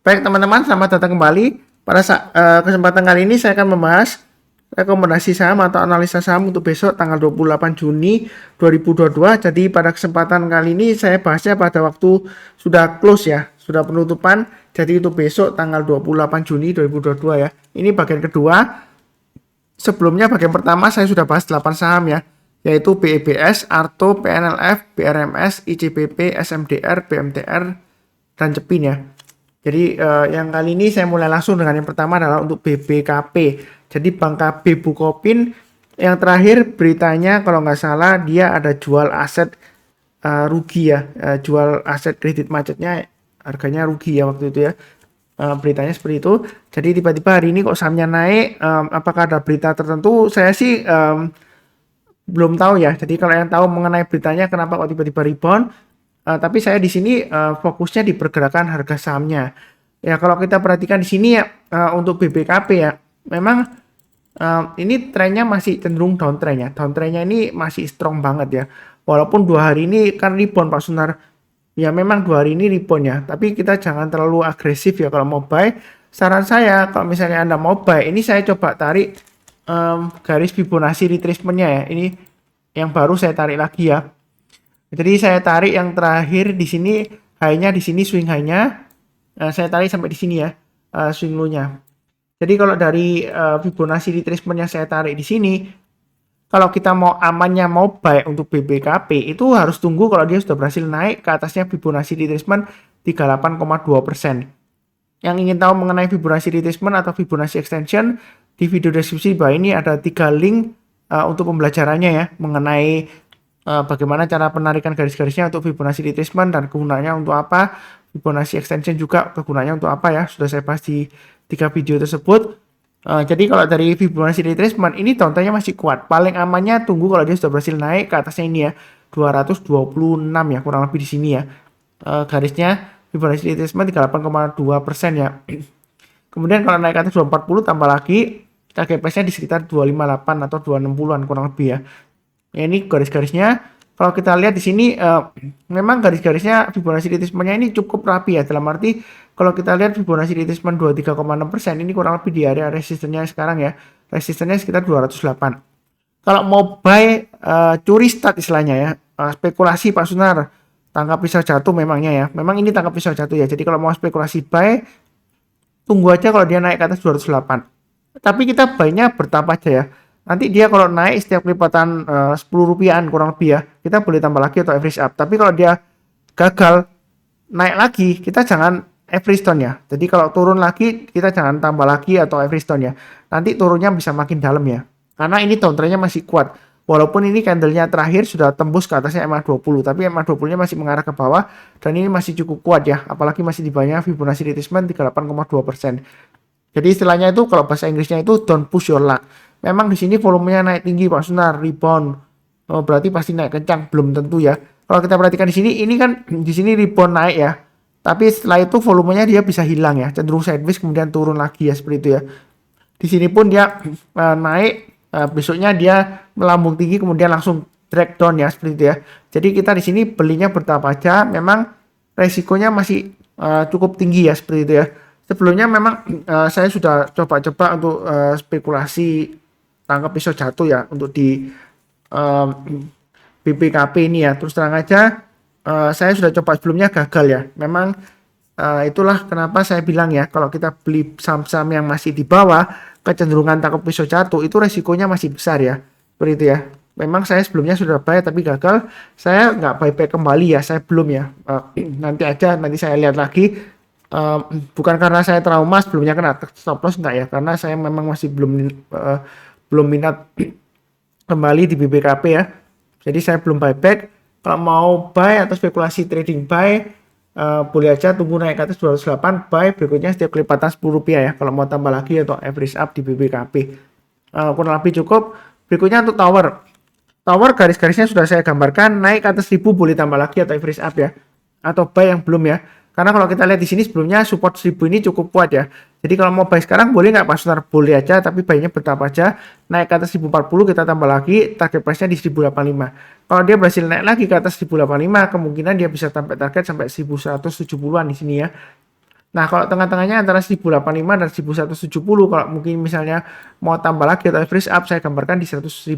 Baik teman-teman, selamat datang kembali. Pada kesempatan kali ini saya akan membahas rekomendasi saham atau analisa saham untuk besok tanggal 28 Juni 2022. Jadi pada kesempatan kali ini saya bahasnya pada waktu sudah close ya, sudah penutupan. Jadi itu besok tanggal 28 Juni 2022 ya. Ini bagian kedua. Sebelumnya bagian pertama saya sudah bahas 8 saham ya, yaitu BEBS, Arto, PNLF, BRMS, ICBP, SMDR, BMTR, dan Cepin ya. Jadi yang kali ini saya mulai langsung dengan yang pertama adalah untuk BBKP. Jadi Bank KB Bukopin yang terakhir beritanya kalau nggak salah dia ada jual aset rugi ya, jual aset kredit macetnya harganya rugi ya waktu itu ya. Beritanya seperti itu. Jadi tiba-tiba hari ini kok sahamnya naik, apakah ada berita tertentu? Saya sih belum tahu ya. Jadi kalau yang tahu mengenai beritanya kenapa kok tiba-tiba rebound, tapi saya di sini fokusnya di pergerakan harga sahamnya. Ya kalau kita perhatikan di sini ya untuk BBKP ya, memang ini trennya masih cenderung downtrend ya. Downtrendnya ini masih strong banget ya. Walaupun 2 hari ini kan rebound Pak Sunar. Ya memang 2 hari ini rebound ya. Tapi kita jangan terlalu agresif ya kalau mau buy. Saran saya kalau misalnya Anda mau buy, ini saya coba tarik garis Fibonacci retracement-nya ya. Ini yang baru saya tarik lagi ya. Jadi saya tarik yang terakhir di sini, high-nya di sini swing high-nya. Saya tarik sampai di sini ya, swing low-nya. Jadi kalau dari Fibonacci retracement yang saya tarik di sini, kalau kita mau amannya mau buy untuk BBKP itu harus tunggu kalau dia sudah berhasil naik ke atasnya Fibonacci retracement 38,2%. Yang ingin tahu mengenai Fibonacci retracement atau Fibonacci extension, di video deskripsi bawah ini ada 3 link untuk pembelajarannya ya, mengenai bagaimana cara penarikan garis-garisnya untuk Fibonacci retracement dan kegunaannya untuk apa, Fibonacci extension juga kegunaannya untuk apa ya, sudah saya bahas di 3 video tersebut. Jadi kalau dari Fibonacci retracement ini downtrendnya masih kuat, paling amannya tunggu kalau dia sudah berhasil naik ke atasnya ini ya, 226 ya kurang lebih di sini ya, garisnya Fibonacci retracement 38,2% ya. Kemudian kalau naik ke atas 240 tambah lagi, target price-nya di sekitar 258 atau 260-an kurang lebih ya. Ini garis-garisnya. Kalau kita lihat di sini memang garis-garisnya Fibonacci retracement-nya ini cukup rapi ya. Dalam arti kalau kita lihat Fibonacci retracement 23,6% ini kurang lebih di area resistennya sekarang ya. Resistennya sekitar 208. Kalau mau buy curi start istilahnya ya. Spekulasi Pak Sunar, tangkap pisau jatuh memangnya ya. Memang ini tangkap pisau jatuh ya. Jadi kalau mau spekulasi buy, tunggu aja kalau dia naik ke atas 208. Tapi kita buy-nya bertahap aja ya. Nanti dia kalau naik setiap kelipatan 10 rupiahan kurang lebih ya, kita boleh tambah lagi atau average up. Tapi kalau dia gagal naik lagi, kita jangan average down ya. Jadi kalau turun lagi, kita jangan tambah lagi atau average down ya. Nanti turunnya bisa makin dalam ya. Karena ini downtrendnya masih kuat. Walaupun ini candlenya terakhir sudah tembus ke atasnya MA20, tapi MA20-nya masih mengarah ke bawah dan ini masih cukup kuat ya. Apalagi masih di bawahnya Fibonacci retracement 38,2%. Jadi istilahnya itu kalau bahasa Inggrisnya itu don't push your luck. Memang di sini volumenya naik tinggi Pak Sunar, rebound. Oh, berarti pasti naik kencang, belum tentu ya. Kalau kita perhatikan di sini, ini kan di sini rebound naik ya. Tapi setelah itu volumenya dia bisa hilang ya, cenderung sideways kemudian turun lagi ya seperti itu ya. Di sini pun dia naik, besoknya dia melambung tinggi kemudian langsung drag down ya seperti itu ya. Jadi kita di sini belinya bertahap aja, memang resikonya masih cukup tinggi ya seperti itu ya. Sebelumnya memang saya sudah coba-coba untuk spekulasi tangkap pisau jatuh ya untuk di BBKP ini ya. Terus terang aja saya sudah coba sebelumnya gagal ya. Memang itulah kenapa saya bilang ya, kalau kita beli saham-saham yang masih di bawah, kecenderungan tangkap pisau jatuh itu resikonya masih besar ya. Seperti itu ya. Memang saya sebelumnya sudah buy tapi gagal. Saya nggak buyback kembali ya. Saya belum ya. Nanti aja, nanti saya lihat lagi. Bukan karena saya trauma sebelumnya kena stop loss enggak ya, karena saya memang masih belum minat kembali di BBKP ya. Jadi saya belum buyback. Kalau mau buy atau spekulasi trading buy, boleh aja tunggu naik ke atas 208, buy berikutnya setiap kelipatan 10 rupiah ya. Kalau mau tambah lagi atau average up di BBKP. Kurang lebih cukup. Berikutnya untuk tower. Tower garis-garisnya sudah saya gambarkan, naik ke atas 1000 boleh tambah lagi atau average up ya. Atau buy yang belum ya. Karena kalau kita lihat di sini sebelumnya support 1000 ini cukup kuat ya. Jadi kalau mau buy sekarang boleh nggak Pak Sunar? Boleh aja, tapi buy-nya bertahap aja. Naik ke atas 1040 kita tambah lagi, target price-nya di 1085. Kalau dia berhasil naik lagi ke atas 1085, kemungkinan dia bisa sampai target sampai 1170-an di sini ya. Nah, kalau tengah-tengahnya antara 1085 dan 1170, kalau mungkin misalnya mau tambah lagi atau average up, saya gambarkan di 1130.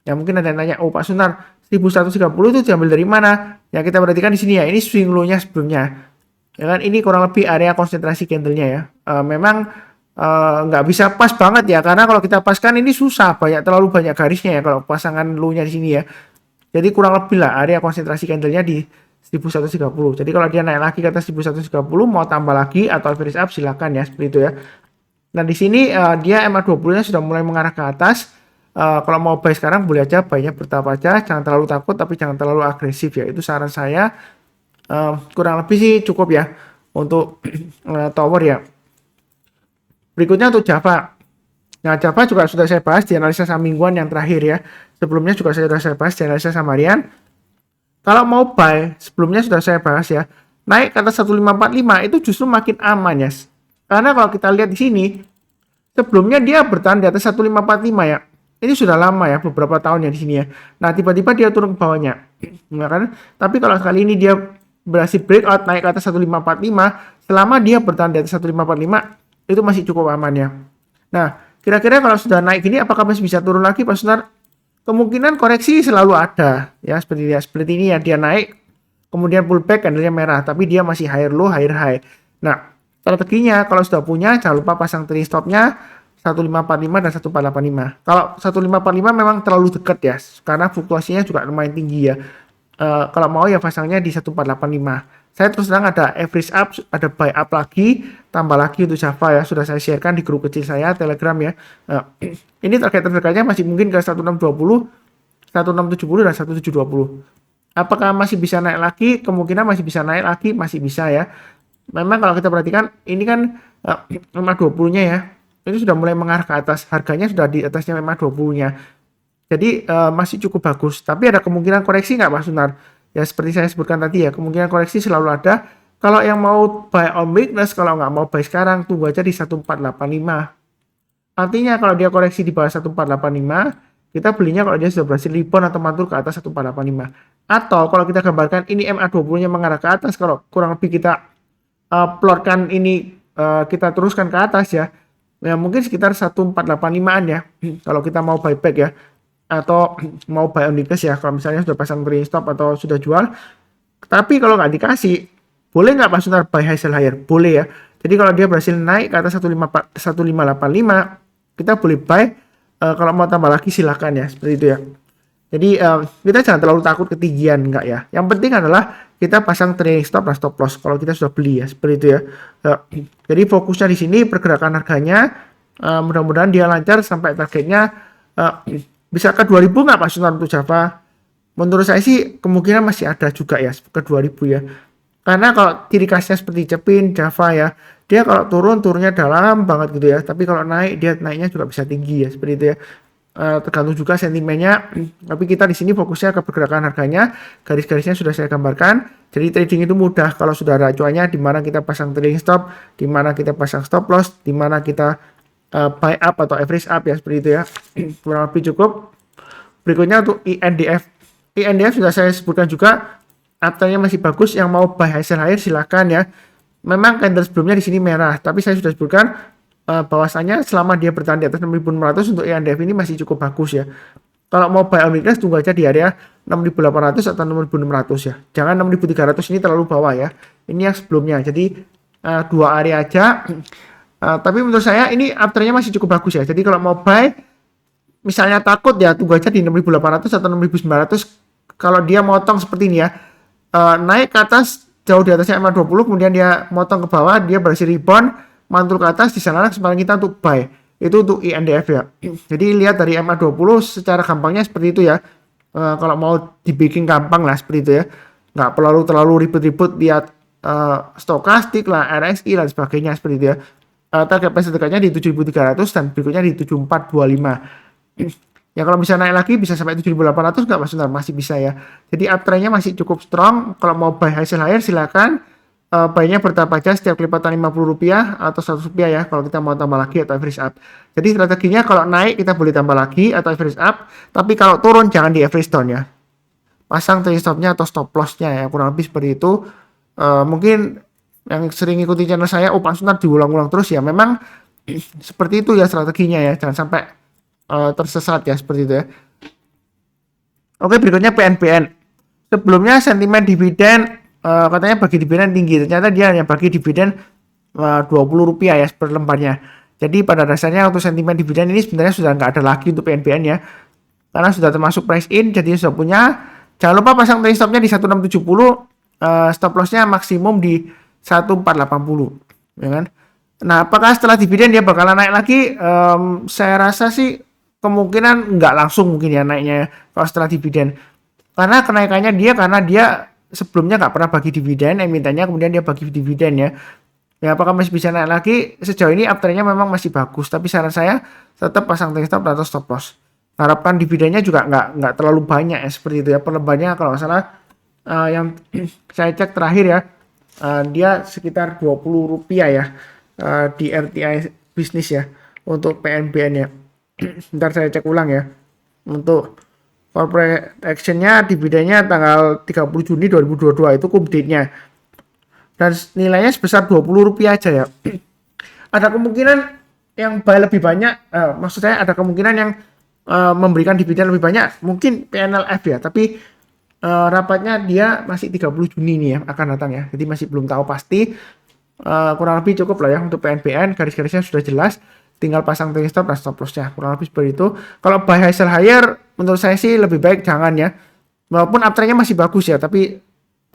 Ya mungkin ada yang nanya, oh Pak Sunar, 1130 itu diambil dari mana? Ya kita perhatikan di sini ya, ini swing low-nya sebelumnya. Ya kan, ini kurang lebih area konsentrasi candle-nya ya. Memang nggak bisa pas banget ya, karena kalau kita paskan ini susah, terlalu banyak garisnya ya kalau pasangan low-nya di sini ya. Jadi kurang lebih lah area konsentrasi candle-nya di 1130. Jadi kalau dia naik lagi ke atas 1130, mau tambah lagi atau average up silakan ya, seperti itu ya. Nah di sini dia MA20-nya sudah mulai mengarah ke atas. Kalau mau buy sekarang boleh aja, buy-nya bertahap aja, jangan terlalu takut tapi jangan terlalu agresif ya. Itu saran saya. Kurang lebih sih cukup ya untuk tower ya. Berikutnya untuk Java. Nah, Java juga sudah saya bahas di analisa saham mingguan yang terakhir ya. Sebelumnya juga sudah saya bahas di analisa saham harian. Kalau mau buy, sebelumnya sudah saya bahas ya. Naik ke atas 1545 itu justru makin aman ya. Karena kalau kita lihat di sini, sebelumnya dia bertahan di atas 1545 ya. Ini sudah lama ya, beberapa tahun ya di sini ya. Nah, tiba-tiba dia turun ke bawahnya. Ya kan? Tapi kalau kali ini dia berhasil breakout naik ke atas 1545, selama dia bertahan di atas 1545, itu masih cukup aman ya. Nah, kira-kira kalau sudah naik gini, apakah masih bisa turun lagi, Pak Sunar? Kemungkinan koreksi selalu ada ya, seperti ini ya, dia naik kemudian pullback candlenya merah tapi dia masih higher low higher high. Nah, strateginya kalau sudah punya jangan lupa pasang trailing stopnya 1545 dan 1485. Kalau 1545 memang terlalu dekat ya karena fluktuasinya juga lumayan tinggi ya. Kalau mau ya pasangnya di 1485. Saya terus terang ada average up, ada buy up lagi, tambah lagi untuk Java ya, sudah saya sharekan di grup kecil saya Telegram ya. Ini target-targetnya masih mungkin ke 1620, 1670 dan 1720. Apakah masih bisa naik lagi? Kemungkinan masih bisa naik lagi, masih bisa ya. Memang kalau kita perhatikan ini kan 520-nya ya. Ini sudah mulai mengarah ke atas, harganya sudah di atasnya 520-nya. Jadi masih cukup bagus, tapi ada kemungkinan koreksi nggak Pak Sunar? Ya seperti saya sebutkan tadi ya, kemungkinan koreksi selalu ada. Kalau yang mau buy on weakness, kalau nggak mau buy sekarang, tunggu aja di 1485. Artinya kalau dia koreksi di bawah 1485, kita belinya kalau dia sudah berhasil rebound atau mantul ke atas 1485. Atau kalau kita gambarkan ini MA20-nya mengarah ke atas, kalau kurang lebih kita plotkan ini kita teruskan ke atas ya, ya mungkin sekitar 1485-an ya, kalau kita mau buyback ya. Atau mau buy on weakness ya, kalau misalnya sudah pasang trailing stop atau sudah jual. Tapi kalau nggak dikasih, boleh nggak Pak Sunar buy high sell higher? Boleh ya. Jadi kalau dia berhasil naik ke atas 1585, kita boleh buy. Kalau mau tambah lagi silakan ya, seperti itu ya. Jadi kita jangan terlalu takut ketinggian, enggak ya. Yang penting adalah kita pasang trailing stop dan stop loss kalau kita sudah beli ya, seperti itu ya. Jadi fokusnya di sini pergerakan harganya, mudah-mudahan dia lancar sampai targetnya. Bisa ke 2000 nggak Pak Sunar untuk Java? Menurut saya sih kemungkinan masih ada juga ya ke 2000 ya. Karena kalau ciri khasnya seperti Cepin, Java ya, dia kalau turunnya dalam banget gitu ya. Tapi kalau naik dia naiknya juga bisa tinggi ya, seperti itu ya. Tergantung juga sentimennya. Tapi kita di sini fokusnya ke pergerakan harganya. Garis-garisnya sudah saya gambarkan. Jadi trading itu mudah kalau sudah ada acuannya, di mana kita pasang trailing stop, di mana kita pasang stop loss, di mana kita buy up atau average up ya, seperti itu ya. Kurang lebih cukup. Berikutnya untuk INDF. INDF sudah saya sebutkan juga, uptrendnya masih bagus. Yang mau buy high sell higher silakan ya. Memang candle sebelumnya di sini merah, tapi saya sudah sebutkan bahwasanya selama dia bertahan di atas 6.600 untuk INDF ini masih cukup bagus ya. Kalau mau buy on weakness tunggu aja di area 6.800 atau 6.600 ya. Jangan 6.300 ini terlalu bawah ya. Ini yang sebelumnya. Jadi dua area aja. Tapi menurut saya ini uptrendnya masih cukup bagus ya. Jadi kalau mau buy, misalnya takut ya, tunggu aja di 6.800 atau 6.900. Kalau dia motong seperti ini ya, naik ke atas jauh di atasnya MA20, kemudian dia motong ke bawah, dia berhasil rebound, mantul ke atas, di sana kesempatan kita untuk buy. Itu untuk INDF ya. Jadi lihat dari MA20 secara gampangnya seperti itu ya. Kalau mau dibikin gampang lah seperti itu ya. Nggak perlu terlalu ribet-ribet lihat stokastik lah, RSI dan sebagainya seperti itu ya. Target price dekatnya di 7.300 dan berikutnya di 7.425. Ya kalau bisa naik lagi bisa sampai 7.800 nggak Mas Sunar? Masih bisa ya. Jadi uptrendnya masih cukup strong. Kalau mau buy high sell higher silakan. Buy-nya bertahap aja setiap kelipatan Rp50 atau Rp100 ya kalau kita mau tambah lagi atau average up. Jadi strateginya kalau naik kita boleh tambah lagi atau average up. Tapi kalau turun jangan di average down ya. Pasang trailing stopnya atau stop loss-nya ya, kurang lebih seperti itu. Mungkin yang sering ikuti channel saya, Pak Sunar diulang-ulang terus ya. Memang seperti itu ya strateginya ya. Jangan sampai tersesat ya seperti itu ya. Oke, berikutnya PNBN. Sebelumnya sentimen dividen katanya bagi dividen tinggi. Ternyata dia hanya bagi dividen Rp20 ya per lembarnya. Jadi pada dasarnya untuk sentimen dividen ini sebenarnya sudah nggak ada lagi untuk PNBN ya. Karena sudah termasuk price in, jadi sudah punya. Jangan lupa pasang trailing stopnya di 1670, stop lossnya maksimum di 1480, ya kan? Nah, apakah setelah dividen dia bakalan naik lagi? Saya rasa sih kemungkinan nggak langsung mungkin ya naiknya kalau setelah dividen. Karena dia sebelumnya nggak pernah bagi dividen, emitennya kemudian dia bagi dividen ya. Ya, apakah masih bisa naik lagi? Sejauh ini uptrendnya memang masih bagus, tapi saran saya tetap pasang trailing stop atau stop loss. Harapan dividennya juga nggak terlalu banyak ya seperti itu ya. Perlembarnya kalau nggak salah yang saya cek terakhir ya, dia sekitar Rp20 ya di RTI bisnis ya untuk PNBN ya. Ntar saya cek ulang ya. Untuk corporate actionnya dividennya tanggal 30 Juni 2022 itu cum date-nya. Dan nilainya sebesar Rp20 aja ya. Ada kemungkinan yang buy lebih banyak, maksud saya ada kemungkinan yang memberikan dividen lebih banyak, mungkin PNLF ya, tapi rapatnya dia masih 30 Juni nih ya akan datang ya, jadi masih belum tahu pasti. Kurang lebih cukup lah ya untuk PNBN, garis-garisnya sudah jelas, tinggal pasang trailing stop dan stop lossnya, kurang lebih seperti itu. Kalau buy high sell higher menurut saya sih lebih baik jangan ya, walaupun uptrendnya masih bagus ya, tapi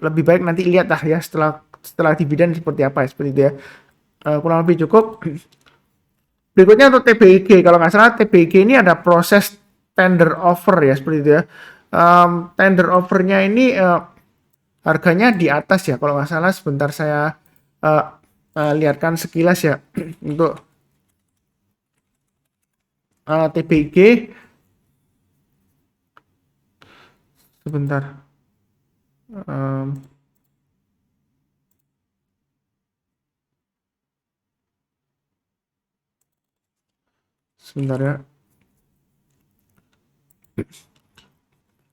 lebih baik nanti lihat lah ya setelah dividen seperti apa ya, seperti itu ya. Kurang lebih cukup. Berikutnya untuk TBIG, kalau nggak salah TBIG ini ada proses tender offer ya seperti itu ya. Tender offernya ini harganya di atas ya, kalau nggak salah sebentar saya lihatkan sekilas ya untuk TBIG sebentar. Sebentar ya.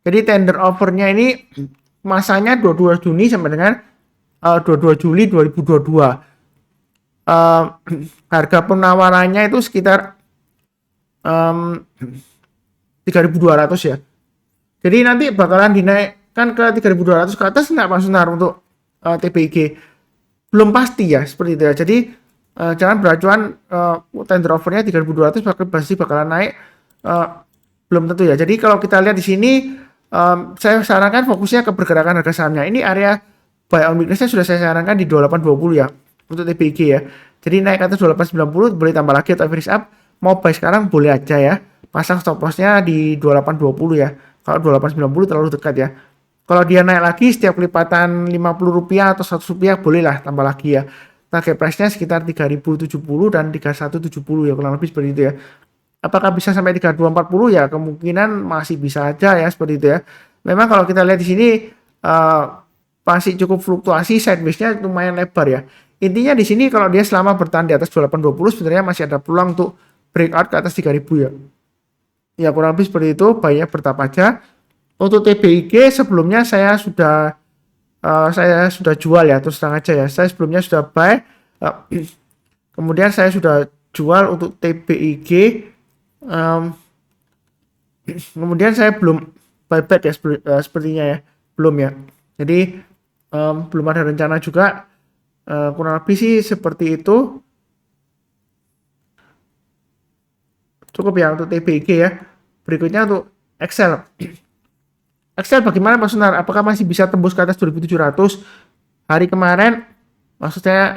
Jadi tender offernya ini masanya 22 Juni sampai dengan 22 Juli 2022. Harga penawarannya itu sekitar 3.200 ya. Jadi nanti bakalan dinaikkan ke 3.200 ke atas nggak Mas Sunar untuk TBIG? Belum pasti ya seperti itu ya. Jadi jangan beracuan tender offernya 3.200 pasti bakalan naik, belum tentu ya. Jadi kalau kita lihat di sini saya sarankan fokusnya ke pergerakan harga sahamnya. Ini area buy on weakness-nya sudah saya sarankan di 2820 ya untuk TBIG ya. Jadi naik ke atas 2890 boleh tambah lagi atau average up. Mau buy sekarang boleh aja ya. Pasang stop loss-nya di 2820 ya. Kalau 2890 terlalu dekat ya. Kalau dia naik lagi setiap kelipatan Rp50 atau Rp100 bolehlah tambah lagi ya. Target price-nya sekitar 3070 dan 3170 ya, kurang lebih seperti itu ya. Apakah bisa sampai 3240 ya? Kemungkinan masih bisa aja ya seperti itu ya. Memang kalau kita lihat di sini masih cukup fluktuasi, sideways-nya lumayan lebar ya. Intinya di sini kalau dia selama bertahan di atas 2820 sebenarnya masih ada peluang untuk breakout ke atas 3000 ya. Ya kurang lebih seperti itu, buy-nya bertahap aja. Untuk TBIG sebelumnya saya sudah jual ya, terus terang aja ya. Saya sebelumnya sudah buy, kemudian saya sudah jual untuk TBIG, kemudian saya belum buyback ya sepertinya ya, belum ya. Jadi belum ada rencana juga, kurang lebih sih seperti itu. Cukup ya untuk TBIG ya. Berikutnya untuk Excel. Excel bagaimana Mas Sunar? Apakah masih bisa tembus ke atas 2700? Hari kemarin, maksudnya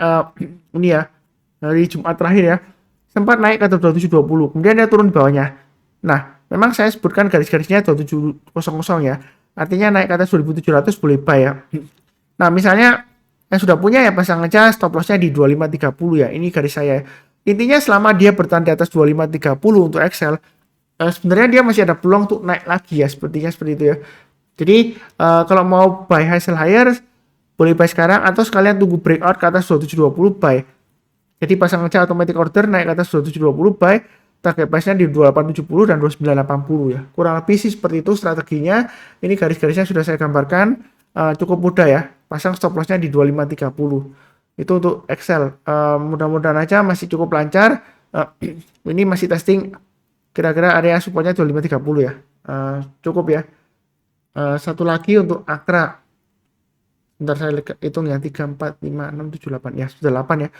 ini ya, hari Jumat terakhir ya, sempat naik ke atas 2720, kemudian dia turun di bawahnya. Nah, memang saya sebutkan garis-garisnya 2700 ya, artinya naik ke atas 2700 boleh buy ya. Nah, misalnya yang sudah punya ya pasang aja stop loss-nya di 2530 ya, ini garis saya. Intinya selama dia bertahan di atas 2530 untuk Excel, sebenarnya dia masih ada peluang untuk naik lagi ya, sepertinya seperti itu ya. Jadi kalau mau buy high sell higher boleh buy sekarang atau sekalian tunggu breakout ke atas 2720 buy. Jadi pasang aja automatic order naik ke atas 2720 buy, target price-nya di 2870 dan 2980 ya. Kurang lebih sih seperti itu strateginya. Ini garis-garisnya sudah saya gambarkan, cukup mudah ya. Pasang stop loss-nya di 2530. Itu untuk Excel. Mudah-mudahan aja masih cukup lancar. Ini masih testing, kira-kira area supportnya 2530 ya. Cukup ya. Satu lagi untuk Akra. Bentar saya hitung ya, 3, 4, 5, 6, 7, 8. Ya, sudah 8 ya.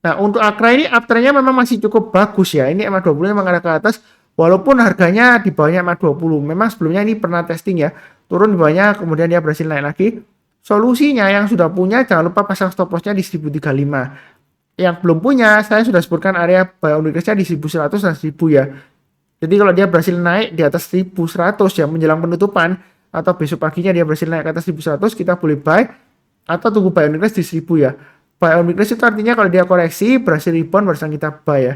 Nah, untuk Akra ini uptrendnya memang masih cukup bagus ya. Ini MA20 memang ada ke atas, walaupun harganya di bawahnya MA20. Memang sebelumnya ini pernah testing ya, turun di bawahnya, kemudian dia berhasil naik lagi. Solusinya yang sudah punya, jangan lupa pasang stop lossnya di 1035. Yang belum punya, saya sudah sebutkan area buy on weakness-nya di 1100 dan 1000 ya. Jadi kalau dia berhasil naik di atas 1100 ya menjelang penutupan, atau besok paginya dia berhasil naik ke atas 1100, kita boleh buy atau tunggu buy on weakness di 1000 ya. Buy on weakness itu artinya kalau dia koreksi berhasil rebound barusan kita buy ya.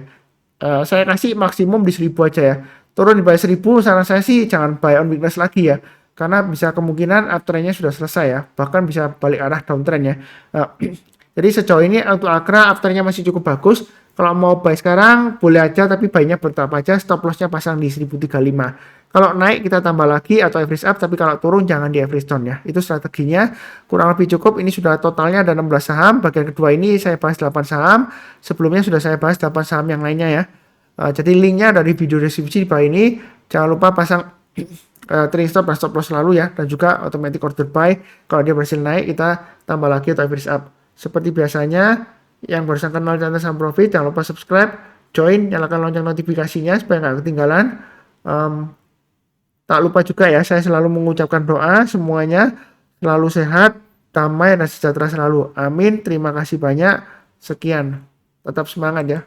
Saya kasih maksimum di 1000 aja ya. Turun di bawah 1000 saran saya sih jangan buy on weakness lagi ya. Karena bisa kemungkinan uptrendnya sudah selesai ya. Bahkan bisa balik arah downtrend ya. Jadi sejauh ini untuk Akra uptrendnya masih cukup bagus. Kalau mau buy sekarang boleh aja, tapi buy-nya bertahap aja, stop loss-nya pasang di 1035. Kalau naik kita tambah lagi atau average up, tapi kalau turun jangan di average down ya. Itu strateginya kurang lebih cukup. Ini sudah totalnya ada 16 saham. Bagian kedua ini saya bahas 8 saham. Sebelumnya sudah saya bahas 8 saham yang lainnya ya. Jadi linknya dari video deskripsi di bawah ini. Jangan lupa pasang trailing stop dan stop loss selalu ya. Dan juga automatic order buy. Kalau dia berhasil naik kita tambah lagi atau average up. Seperti biasanya, yang barusan kenal channel Saham Profit, jangan lupa subscribe, join, nyalakan lonceng notifikasinya supaya nggak ketinggalan. Tak lupa juga ya, saya selalu mengucapkan doa semuanya selalu sehat, damai, dan sejahtera selalu. Amin. Terima kasih banyak. Sekian. Tetap semangat ya.